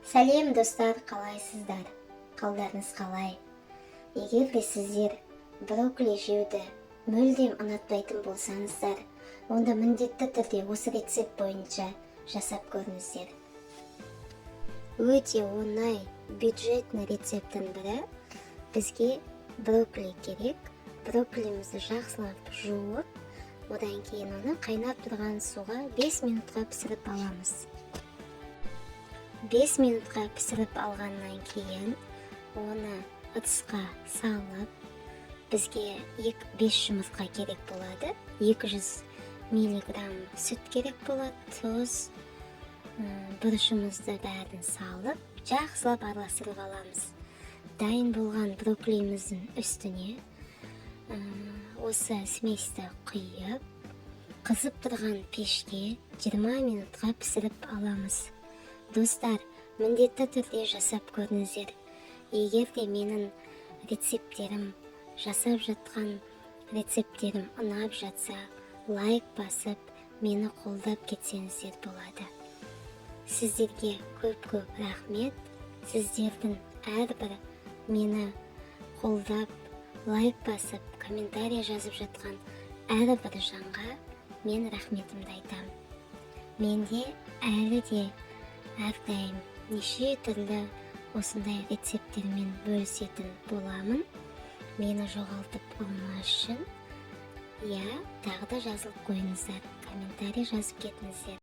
Сәлем достар, қалайсыздар? Қалдарыңыз қалай? Егер де сіздер брокколи жеуді мүлдем ұнатпайтын болсаңыздар, онда міндетті түрде осы рецепт бойынша жасап көріңіздер. Өте оңай, бюджетный рецепттің бірі. Бізге брокколи керек. Брокколимізді жақсылап жуып, одан кейін оны қайнап тұрған суға 5 минутқа пісіріп аламыз. 5 минутқа пісіріп алғаннан кейін оны ыдысқа салып, бізге 5 жұмыртқа керек болады, 200 миллиграмм сүт керек болады, тұз, бұрышымызды бәрін салып, жақсылап араластырып аламыз. Дайын болған брокколиміздің үстіне осы сместі құйып, қызып тұрған пешке 20 минутқа пісіріп аламыз. Достар, міндетті түрде жасап көріңіздер. Егер де менің рецепттерім, жасап жатқан рецепттерім ұнап жатса, лайк басып, мені қолдап кетсеңіздер болады. Сіздерге көп-көп рахмет. Сіздердің әрбір мені қолдап, лайк басып, комментарий жазып жатқан әрбір жанға мен рахметімді айтам. Менде әлі де әрдайым неше түрлі осындай рецепттермен бөлісетін боламын. Мені жоғалтып алмас үшін, тағы да жазылып қойыңыздар, комментарий жазып кетіңіздер.